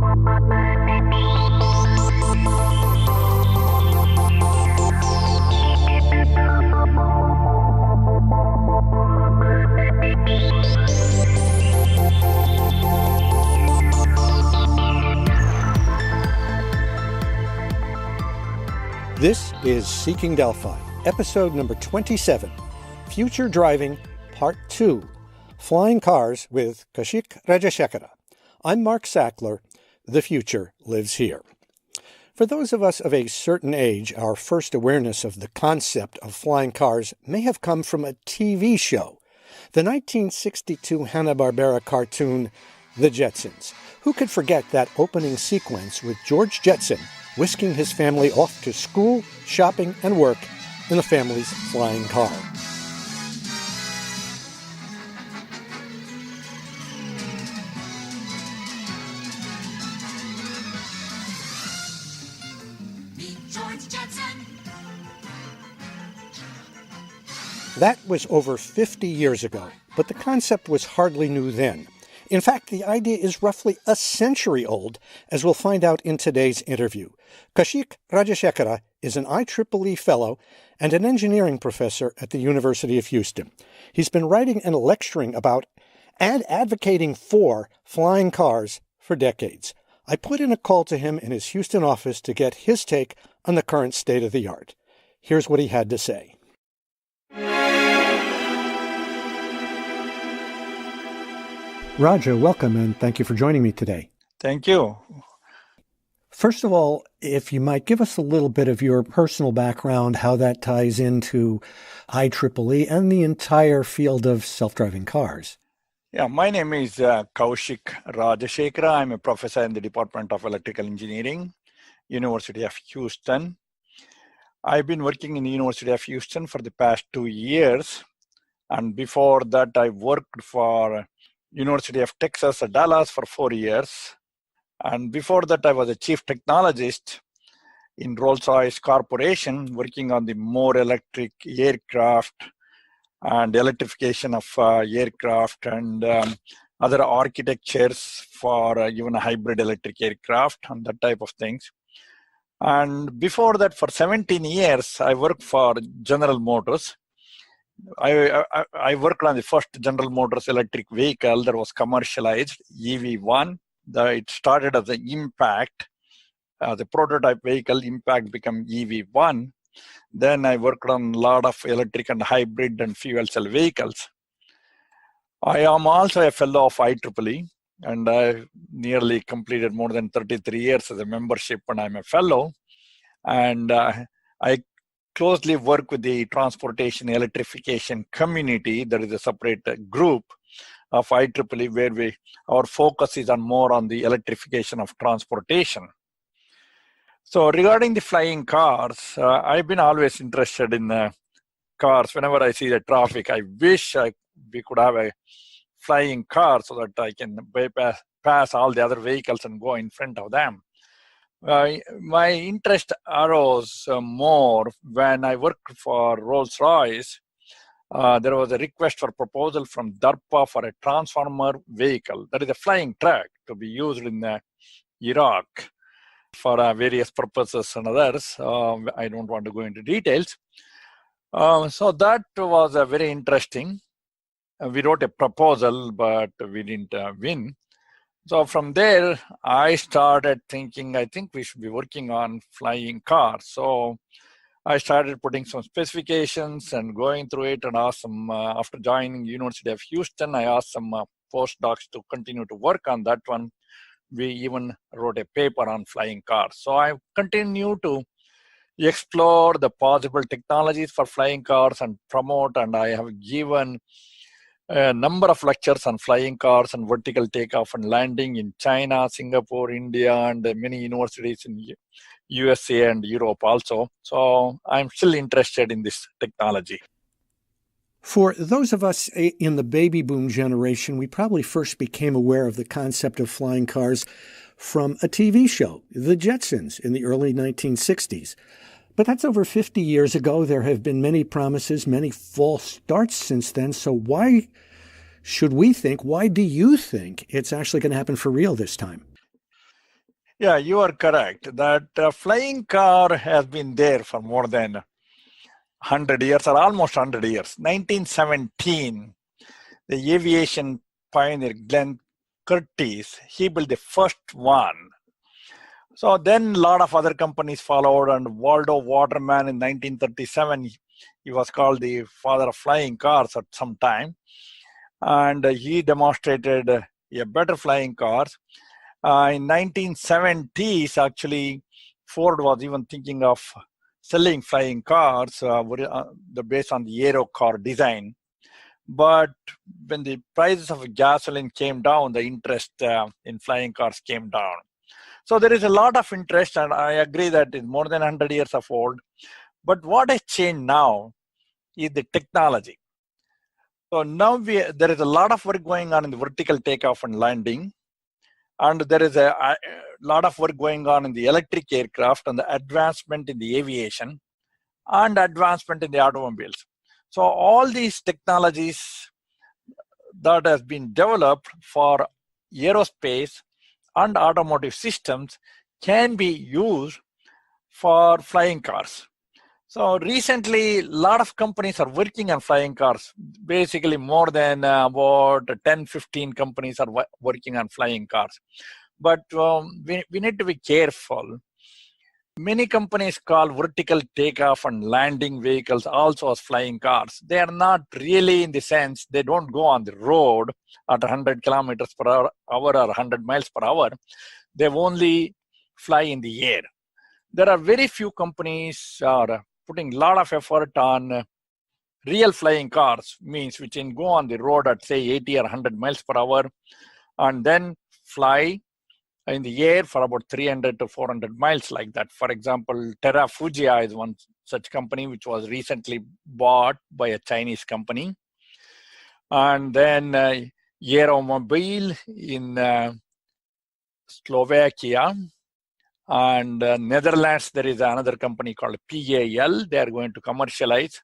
This is Seeking Delphi, episode number 27, Future Driving, Part 2, Flying Cars with Kaushik Rajashekara. I'm Mark Sackler. The future lives here. For those of us of a certain age, our first awareness of the concept of flying cars may have come from a TV show, the 1962 Hanna-Barbera cartoon, The Jetsons. Who could forget that opening sequence with George Jetson whisking his family off to school, shopping, and work in the family's flying car? That was over 50 years ago, but the concept was hardly new then. In fact, the idea is roughly a century old, as we'll find out in today's interview. Kaushik Rajashekara is an IEEE fellow and an engineering professor at the University of Houston. He's been writing and lecturing about and advocating for flying cars for decades. I put in a call to him in his Houston office to get his take on the current state of the art. Here's what he had to say. Raja, welcome, and thank you for joining me today. Thank you. First of all, if you might give us a little bit of your personal background, how that ties into IEEE and the entire field of self-driving cars. Yeah, my name is Kaushik Rajashekara. I'm a professor in the Department of Electrical Engineering, University of Houston. I've been working in the University of Houston for the past 2 years. And before that, I worked for University of Texas at Dallas for 4 years. And before that, I was a chief technologist in Rolls-Royce Corporation, working on the more electric aircraft and electrification of aircraft and other architectures for even a hybrid electric aircraft and that type of things. And before that, for 17 years, I worked for General Motors. I worked on the first General Motors electric vehicle that was commercialized, EV1. It started as an Impact. The prototype vehicle, Impact, became EV1. Then I worked on a lot of electric and hybrid and fuel cell vehicles. I am also a fellow of IEEE, and I nearly completed more than 33 years as a membership, and I'm a fellow. And I closely work with the transportation electrification community. There is a separate group of IEEE where our focus is more on the electrification of transportation. So regarding the flying cars, I've been always interested in cars. Whenever I see the traffic, I wish we could have a flying car so that I can pass all the other vehicles and go in front of them. My interest arose more when I worked for Rolls-Royce. There was a request for proposal from DARPA for a transformer vehicle, that is a flying truck, to be used in Iraq for various purposes and others. I don't want to go into details. So that was very interesting. We wrote a proposal, but we didn't win. So from there, I started thinking, I think we should be working on flying cars. So I started putting some specifications and going through it, and asked some, after joining University of Houston, I asked some postdocs to continue to work on that one. We even wrote a paper on flying cars. So I continue to explore the possible technologies for flying cars and promote, and I have given a number of lectures on flying cars and vertical takeoff and landing in China, Singapore, India, and many universities in USA and Europe also. So I'm still interested in this technology. For those of us in the baby boom generation, we probably first became aware of the concept of flying cars from a TV show, The Jetsons, in the early 1960s. But that's over 50 years ago. There have been many promises, many false starts since then. So why do you think it's actually going to happen for real this time? Yeah, you are correct. That flying car has been there for more than 100 years or almost 100 years. 1917, the aviation pioneer Glenn Curtiss, he built the first one. So then a lot of other companies followed, and Waldo Waterman in 1937, he was called the father of flying cars at some time, and he demonstrated a better flying cars. In 1970s, actually, Ford was even thinking of selling flying cars based on the aero car design. But when the prices of gasoline came down, the interest in flying cars came down. So there is a lot of interest, and I agree that it's more than 100 years of old. But what has changed now is the technology. So now there is a lot of work going on in the vertical takeoff and landing, and there is a lot of work going on in the electric aircraft and the advancement in the aviation and advancement in the automobiles. So all these technologies that has been developed for aerospace and automotive systems can be used for flying cars. So recently, a lot of companies are working on flying cars. Basically, more than about 10, 15 companies are working on flying cars. But we need to be careful. Many companies call vertical takeoff and landing vehicles also as flying cars. They are not really, in the sense, they don't go on the road at 100 kilometers per hour or 100 miles per hour. They only fly in the air. There are very few companies are putting a lot of effort on real flying cars, means which can go on the road at say 80 or 100 miles per hour and then fly in the air for about 300 to 400 miles like that. For example, Terra Fugia is one such company which was recently bought by a Chinese company. And then Aeromobile in Slovakia. And Netherlands, there is another company called PAL. They are going to commercialize.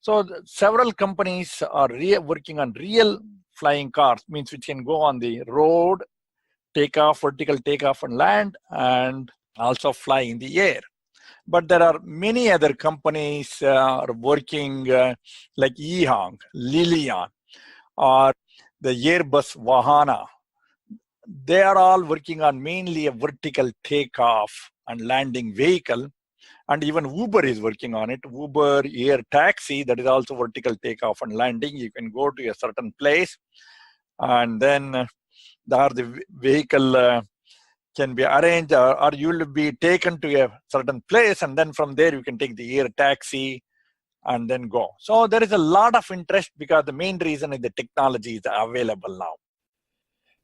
So several companies are working on real flying cars, means which can go on the road, takeoff, vertical takeoff and land, and also fly in the air. But there are many other companies are working like Ehang, Lilian, or the Airbus Vahana. They are all working on mainly a vertical takeoff and landing vehicle. And even Uber is working on it. Uber Air Taxi, that is also vertical takeoff and landing. You can go to a certain place, and then the vehicle can be arranged, or you will be taken to a certain place, and then from there you can take the air taxi and then go. So there is a lot of interest because the main reason is the technology is available now.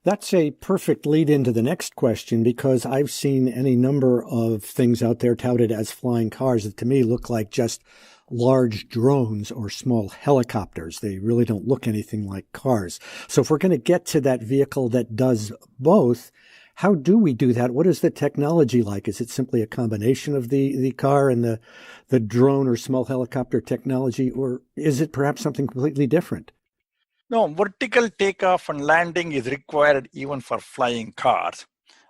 That's a perfect lead into the next question, because I've seen any number of things out there touted as flying cars that to me look like just large drones or small helicopters. They really don't look anything like cars. So if we're going to get to that vehicle that does both, how do we do that? What is the technology like? Is it simply a combination of the car and the drone or small helicopter technology, or is it perhaps something completely different? No, vertical takeoff and landing is required even for flying cars.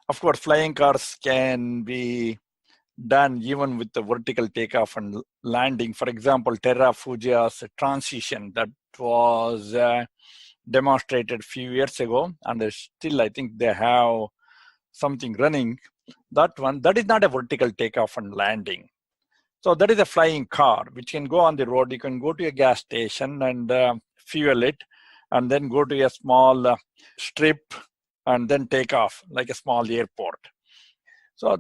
Of course, flying cars can be done even with the vertical takeoff and landing. For example, Terra Fugia's transition that was demonstrated a few years ago, and still I think they have something running. That is not a vertical takeoff and landing. So that is a flying car which can go on the road. You can go to a gas station and fuel it, and then go to a small strip and then take off like a small airport. So,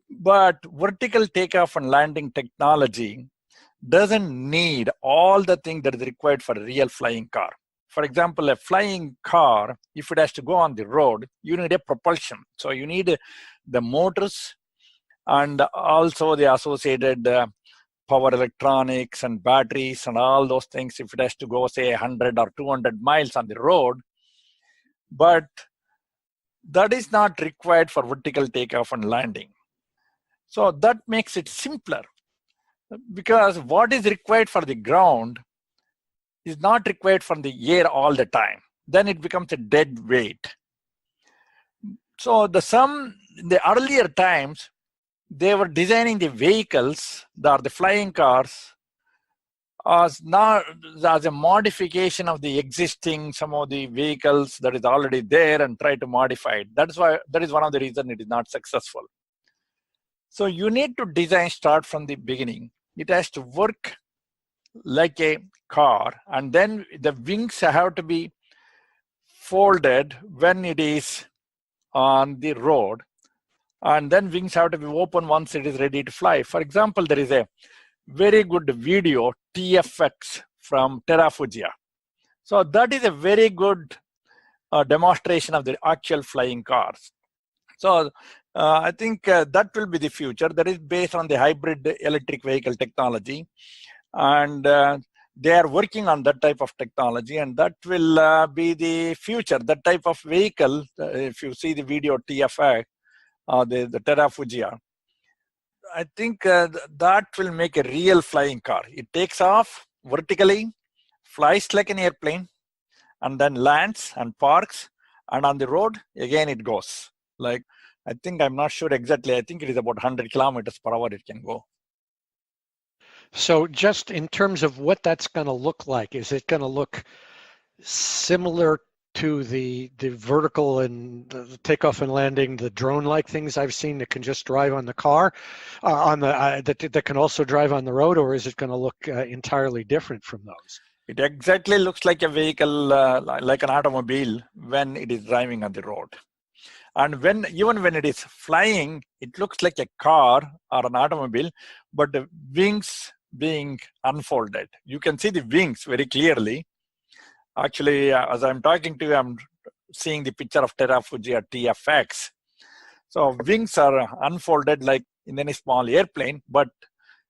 but vertical takeoff and landing technology doesn't need all the things that is required for a real flying car. For example, a flying car, if it has to go on the road, you need a propulsion. So you need the motors and also the associated power electronics and batteries and all those things if it has to go, say, 100 or 200 miles on the road. But that is not required for vertical takeoff and landing. So that makes it simpler, because what is required for the ground is not required from the air all the time. Then it becomes a dead weight. So in the earlier times, they were designing the vehicles, the flying cars, as not as a modification of the existing some of the vehicles that is already there and try to modify it. That is one of the reasons it is not successful. So you need to design start from the beginning. It has to work like a car, and then the wings have to be folded when it is on the road, and then wings have to be open once it is ready to fly. For example, there is a very good video, TFX from Terrafugia. So that is a very good demonstration of the actual flying cars. So I think that will be the future. That is based on the hybrid electric vehicle technology. And they are working on that type of technology, and that will be the future. That type of vehicle, if you see the video TFX, the Terrafugia, I think that will make a real flying car. It takes off vertically, flies like an airplane, and then lands and parks, and on the road, again it goes. Like, I think, I'm not sure exactly, I think it is about 100 kilometers per hour it can go. So just in terms of what that's going to look like, is it going to look similar to the vertical and the takeoff and landing, the drone-like things I've seen that can just drive on the car, that can also drive on the road, or is it going to look entirely different from those? It exactly looks like a vehicle, like an automobile when it is driving on the road. And even when it is flying, it looks like a car or an automobile, but the wings being unfolded. You can see the wings very clearly. Actually, as I'm talking to you, I'm seeing the picture of Terrafugia TFX. So wings are unfolded like in any small airplane, but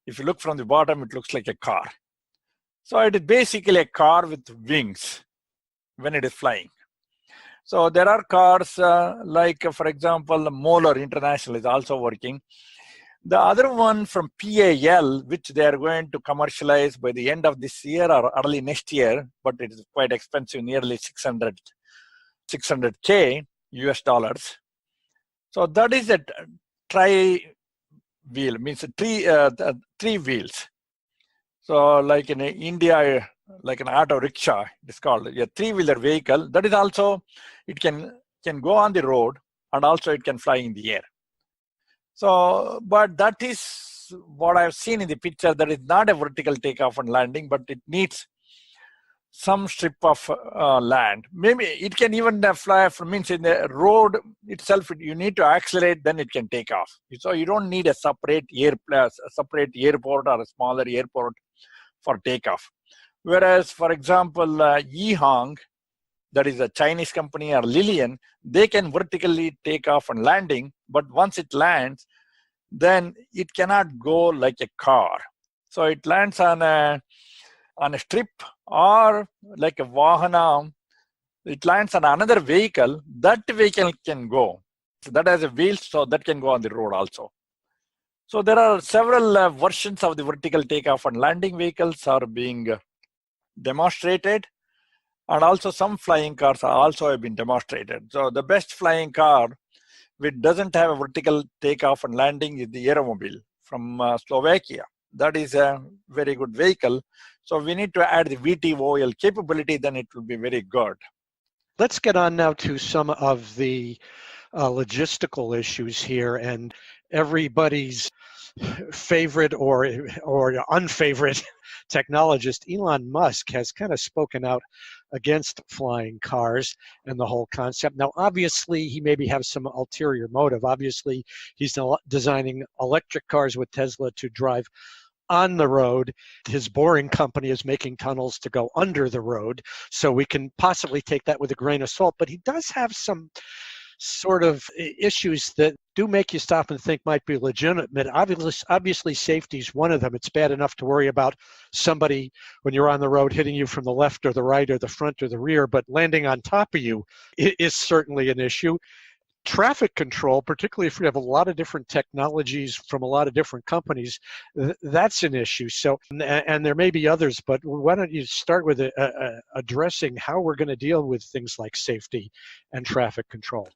if you look from the bottom, it looks like a car. So it is basically a car with wings when it is flying. So there are cars like, for example, Moeller International is also working. The other one from PAL, which they are going to commercialize by the end of this year or early next year, but it is quite expensive, nearly 600K US dollars. So that is a tri-wheel, means three wheels. So like in India, like an auto rickshaw, it's called a three-wheeler vehicle. That is also, it can go on the road, and also it can fly in the air. So, but that is what I've seen in the picture. That is not a vertical takeoff and landing, but it needs some strip of land. Maybe it can even fly from, means in the road itself, you need to accelerate, then it can take off. So you don't need a separate airport or a smaller airport for takeoff. Whereas, for example, Yihong, that is a Chinese company, or Lilian, they can vertically take off and landing, but once it lands, then it cannot go like a car. So it lands on a strip, or like a Vahana, it lands on another vehicle. That vehicle can go. So that has a wheel, so that can go on the road also. So there are several versions of the vertical takeoff and landing vehicles are being demonstrated, and also some flying cars are also have been demonstrated. So the best flying car which doesn't have a vertical takeoff and landing is the Aeromobile from Slovakia. That is a very good vehicle. So we need to add the VTOL capability, then it will be very good. Let's get on now to some of the logistical issues here, and everybody's favorite or unfavorite technologist, Elon Musk, has kind of spoken out against flying cars and the whole concept. Now, obviously, he maybe has some ulterior motive. Obviously, he's designing electric cars with Tesla to drive on the road. His Boring Company is making tunnels to go under the road, so we can possibly take that with a grain of salt. But he does have some sort of issues that do make you stop and think might be legitimate. Obviously, safety is one of them. It's bad enough to worry about somebody when you're on the road hitting you from the left or the right or the front or the rear, but landing on top of you is certainly an issue. Traffic control, particularly if you have a lot of different technologies from a lot of different companies, that's an issue. So, and there may be others, but why don't you start with addressing how we're going to deal with things like safety and traffic control?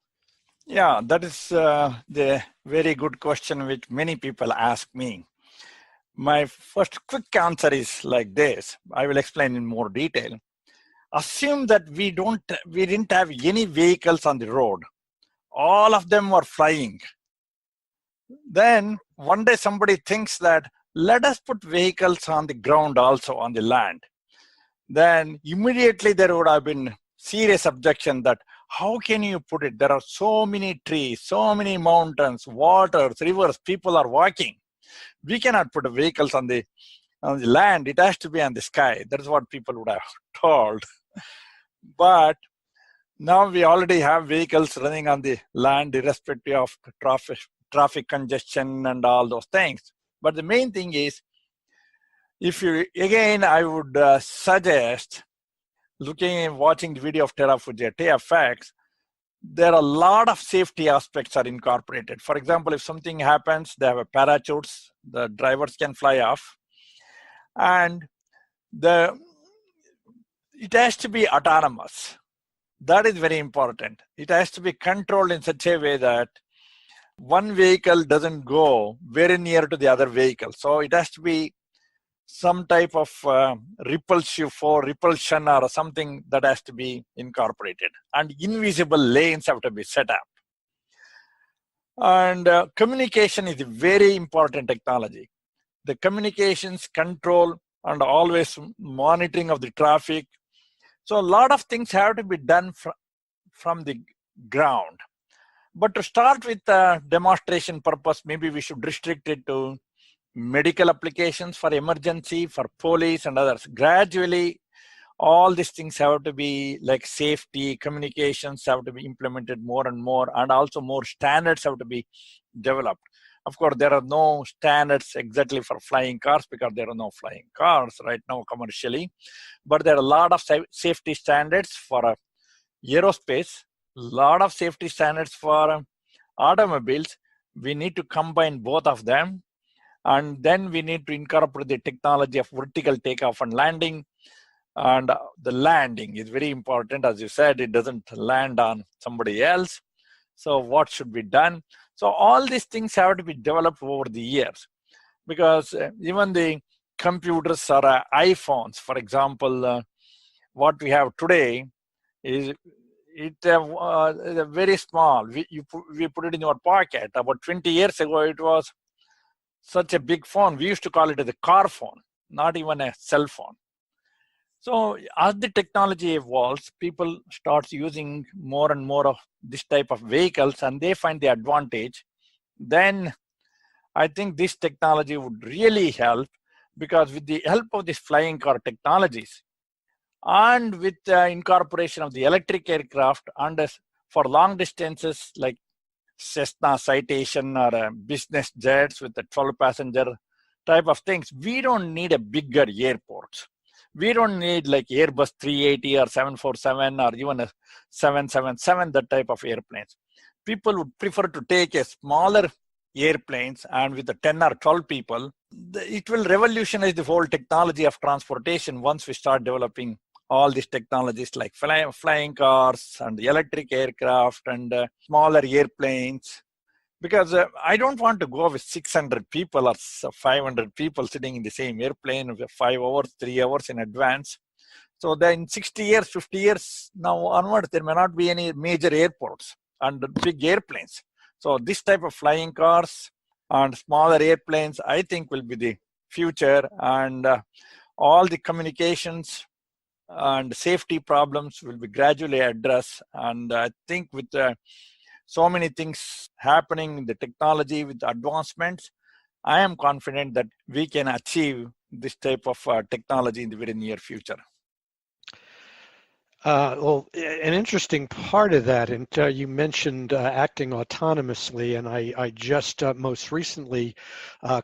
Yeah, that is the very good question which many people ask me. My first quick answer is like this. I will explain in more detail. Assume that we didn't have any vehicles on the road. All of them were flying. Then one day somebody thinks that let us put vehicles on the ground also on the land. Then immediately there would have been serious objection that how can you put it? There are so many trees, so many mountains, waters, rivers, people are walking. We cannot put vehicles on the land. It has to be on the sky. That's what people would have told. But now we already have vehicles running on the land irrespective of traffic congestion and all those things. But the main thing is, if you, again, I would suggest looking and watching the video of Terrafuji, TFX, there are a lot of safety aspects are incorporated. For example, if something happens, they have a parachutes, the drivers can fly off. And it has to be autonomous. That is very important. It has to be controlled in such a way that one vehicle doesn't go very near to the other vehicle. So it has to be some type of repulsion or something that has to be incorporated. And invisible lanes have to be set up. And communication is a very important technology. The communications, control, and always monitoring of the traffic. So a lot of things have to be done from the ground. But to start with demonstration purpose, maybe we should restrict it to medical applications for emergency, for police and others. Gradually, all these things have to be like safety, communications have to be implemented more and more, and also more standards have to be developed. Of course, there are no standards exactly for flying cars because there are no flying cars right now commercially. But there are a lot of safety standards for aerospace, a lot of safety standards for automobiles. We need to combine both of them. And then we need to incorporate the technology of vertical takeoff and landing. And the landing is very important. As you said, it doesn't land on somebody else. So what should be done? So all these things have to be developed over the years, because even the computers or iPhones, for example, what we have today is very small. We put it in your pocket. About 20 years ago, it was such a big phone. We used to call it a car phone, not even a cell phone. So as the technology evolves, people start using more and more of this type of vehicles and they find the advantage. Then I think this technology would really help, because with the help of these flying car technologies and with the incorporation of the electric aircraft and for long distances like Cessna Citation or business jets with the 12 passenger type of things, we don't need a bigger airports. We don't need like Airbus 380 or 747 or even a 777, that type of airplanes. People would prefer to take a smaller airplanes, and with the 10 or 12 people, it will revolutionize the whole technology of transportation once we start developing all these technologies like flying cars and the electric aircraft and smaller airplanes. Because I don't want to go with 600 people or 500 people sitting in the same airplane with 5 hours, 3 hours in advance. So then 60 years, 50 years now onwards, there may not be any major airports and big airplanes. So this type of flying cars and smaller airplanes, I think, will be the future, and all the communications and safety problems will be gradually addressed. And I think with so many things happening in the technology, with advancements, I am confident that we can achieve this type of technology in the very near future. Well, an interesting part of that, and you mentioned acting autonomously, and I just most recently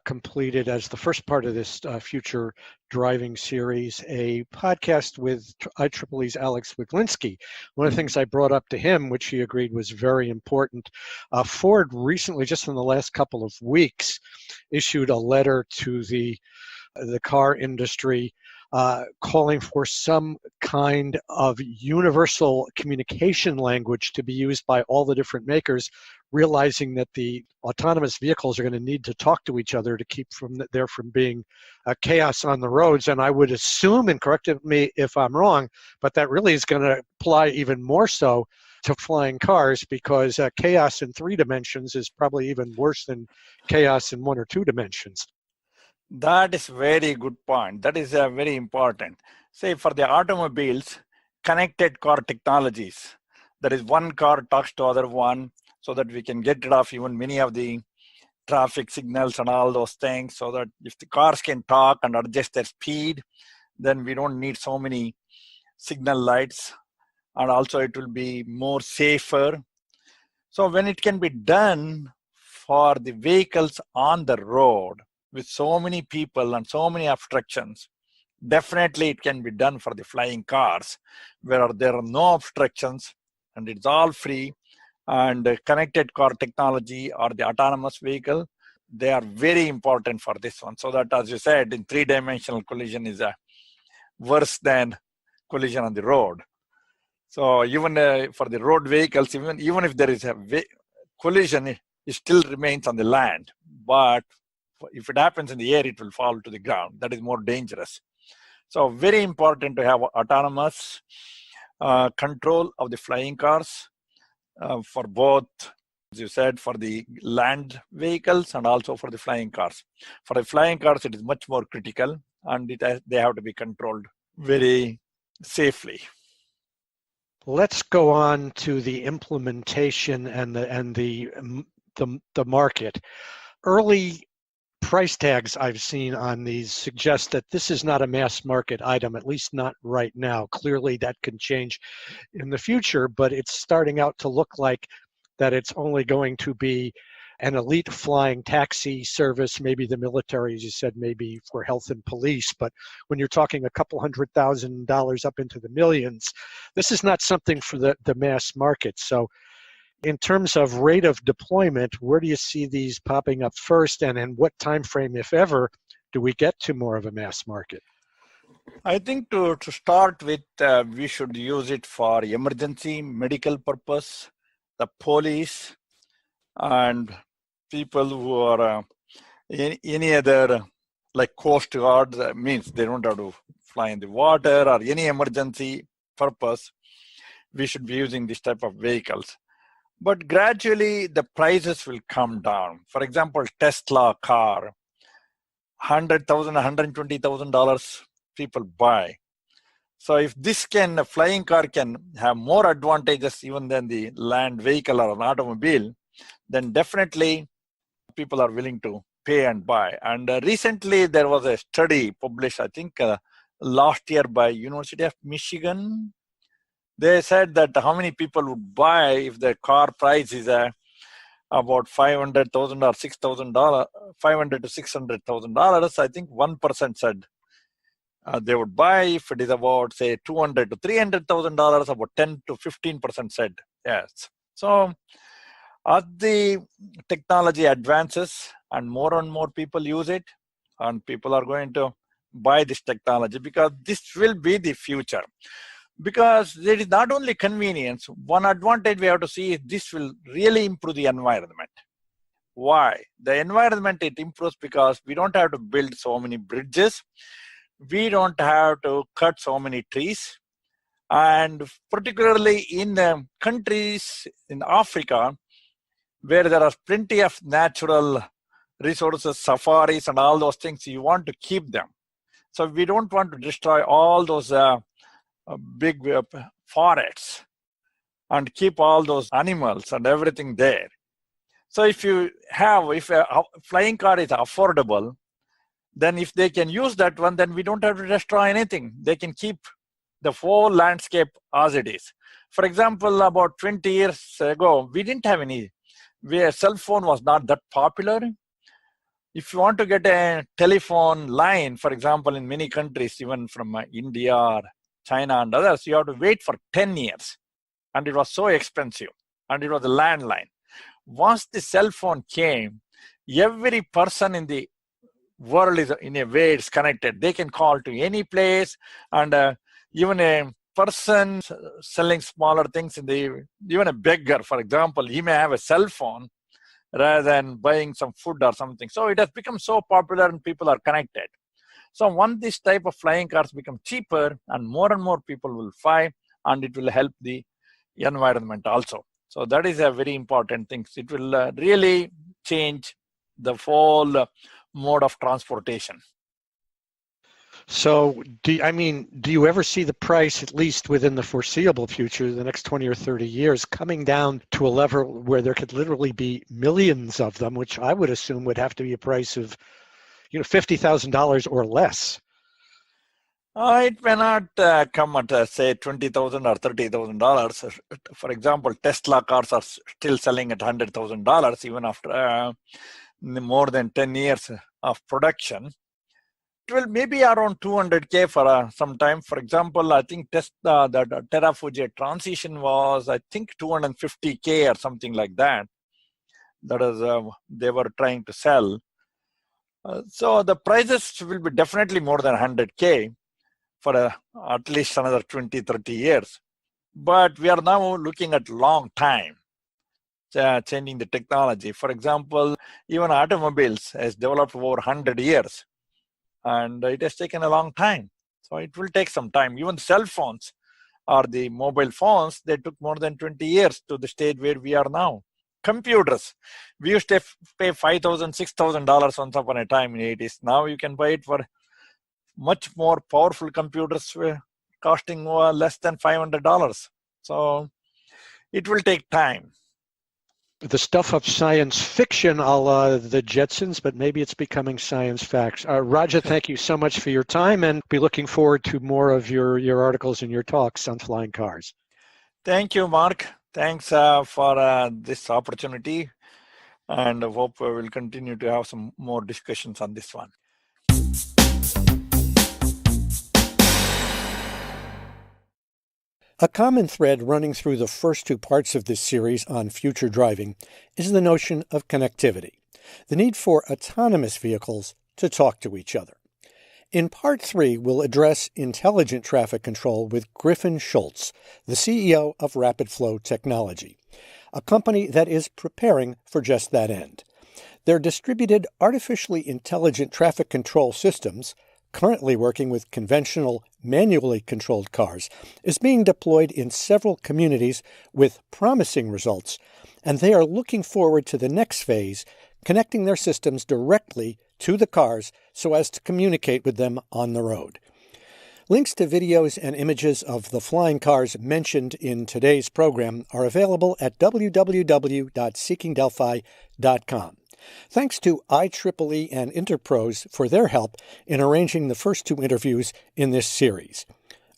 completed, as the first part of this future driving series, a podcast with IEEE's Alex Wiglinski. One of the things I brought up to him, which he agreed was very important, Ford recently, just in the last couple of weeks, issued a letter to the car industry calling for some kind of universal communication language to be used by all the different makers, realizing that the autonomous vehicles are going to need to talk to each other to keep there from being chaos on the roads. And I would assume, and correct me if I'm wrong, but that really is going to apply even more so to flying cars, because chaos in 3 dimensions is probably even worse than chaos in 1 or 2 dimensions. That is very good point. That is very important. Say for the automobiles, connected car technologies. That is, one car talks to other one, so that we can get rid of even many of the traffic signals and all those things, so that if the cars can talk and adjust their speed, then we don't need so many signal lights, and also it will be more safer. So when it can be done for the vehicles on the road with so many people and so many obstructions, definitely it can be done for the flying cars where there are no obstructions and it's all free. And connected car technology or the autonomous vehicle, they are very important for this one. So that, as you said, in 3-dimensional collision is worse than collision on the road. So even for the road vehicles, even if there is a collision, it still remains on the land. But if it happens in the air, it will fall to the ground. That is more dangerous. So very important to have autonomous control of the flying cars for both, as you said, for the land vehicles and also for the flying cars. For the flying cars, it is much more critical, and they have to be controlled very safely. Let's go on to the implementation and the market. Early price tags I've seen on these suggest that this is not a mass market item, at least not right now. Clearly that can change in the future, but it's starting out to look like that it's only going to be an elite flying taxi service, maybe the military, as you said, maybe for health and police. But when you're talking a couple $100,000 up into the millions, this is not something for the mass market. So in terms of rate of deployment, where do you see these popping up first, and in what time frame, if ever, do we get to more of a mass market? I think to start with, we should use it for emergency medical purpose, the police, and people who are any other, like Coast Guard, means they don't have to fly in the water or any emergency purpose. We should be using this type of vehicles. But gradually, the prices will come down. For example, Tesla car, $100,000, $120,000 people buy. So if a flying car can have more advantages even than the land vehicle or an automobile, then definitely people are willing to pay and buy. And recently there was a study published, I think last year by University of Michigan. They said that how many people would buy if the car price is about $500,000 or $6,000, $500,000 to $600,000. I think 1% said they would buy. If it is about, say, $200,000 to $300,000, about 10 to 15% said yes. So as the technology advances and more people use it, and people are going to buy this technology because this will be the future. Because there is not only convenience, one advantage we have to see is this will really improve the environment. Why? The environment, it improves because we don't have to build so many bridges. We don't have to cut so many trees. And particularly in countries in Africa, where there are plenty of natural resources, safaris and all those things, you want to keep them. So we don't want to destroy all those big forests and keep all those animals and everything there. So if a flying car is affordable, then if they can use that one, then we don't have to destroy anything. They can keep the whole landscape as it is. For example, about 20 years ago, we didn't have where cell phone was not that popular. If you want to get a telephone line, for example, in many countries, even from India or China and others, you have to wait for 10 years. And it was so expensive. And it was a landline. Once the cell phone came, every person in the world is in a way it's connected. They can call to any place, and even a person selling smaller things even a beggar, for example, he may have a cell phone rather than buying some food or something. So it has become so popular and people are connected. So once this type of flying cars become cheaper and more people will fly, and it will help the environment also. So that is a very important thing. It will really change the whole mode of transportation. So, do you ever see the price, at least within the foreseeable future, the next 20 or 30 years, coming down to a level where there could literally be millions of them, which I would assume would have to be a price of, $50,000 or less? It may not come at, say, $20,000 or $30,000. For example, Tesla cars are still selling at $100,000 even after more than 10 years of production. It will maybe around 200K for some time. For example, I think Tesla, the Terraforge transition was, I think, 250K or something like that. That is, they were trying to sell. So the prices will be definitely more than 100K for at least another 20, 30 years. But we are now looking at long time, changing the technology. For example, even automobiles has developed over 100 years. And it has taken a long time. So it will take some time. Even cell phones or the mobile phones, they took more than 20 years to the stage where we are now. Computers, we used to pay $5,000, $6,000 once upon a time in the 80s. Now you can buy it for much more powerful computers costing less than $500. So it will take time. The stuff of science fiction, a la the Jetsons, but maybe it's becoming science facts. Raja, thank you so much for your time, and be looking forward to more of your articles and your talks on flying cars. Thank you, Mark. Thanks for this opportunity, and I hope we will continue to have some more discussions on this one. A common thread running through the first two parts of this series on future driving is the notion of connectivity, the need for autonomous vehicles to talk to each other. In Part 3, we'll address intelligent traffic control with Griffin Schultz, the CEO of Rapid Flow Technology, a company that is preparing for just that end. Their distributed artificially intelligent traffic control systems, currently working with conventional, manually controlled cars, is being deployed in several communities with promising results, and they are looking forward to the next phase, connecting their systems directly to the cars so as to communicate with them on the road. Links to videos and images of the flying cars mentioned in today's program are available at www.seekingdelphi.com. Thanks to IEEE and Interpros for their help in arranging the first two interviews in this series.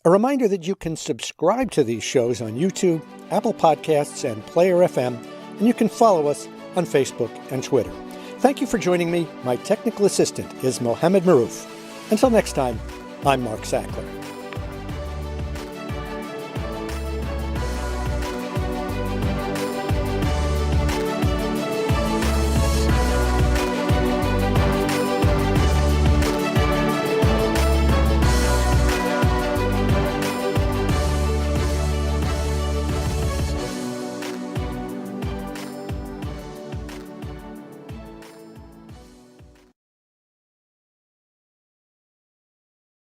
A reminder that you can subscribe to these shows on YouTube, Apple Podcasts, and Player FM, and you can follow us on Facebook and Twitter. Thank you for joining me. My technical assistant is Mohammed Maroof. Until next time, I'm Mark Sackler.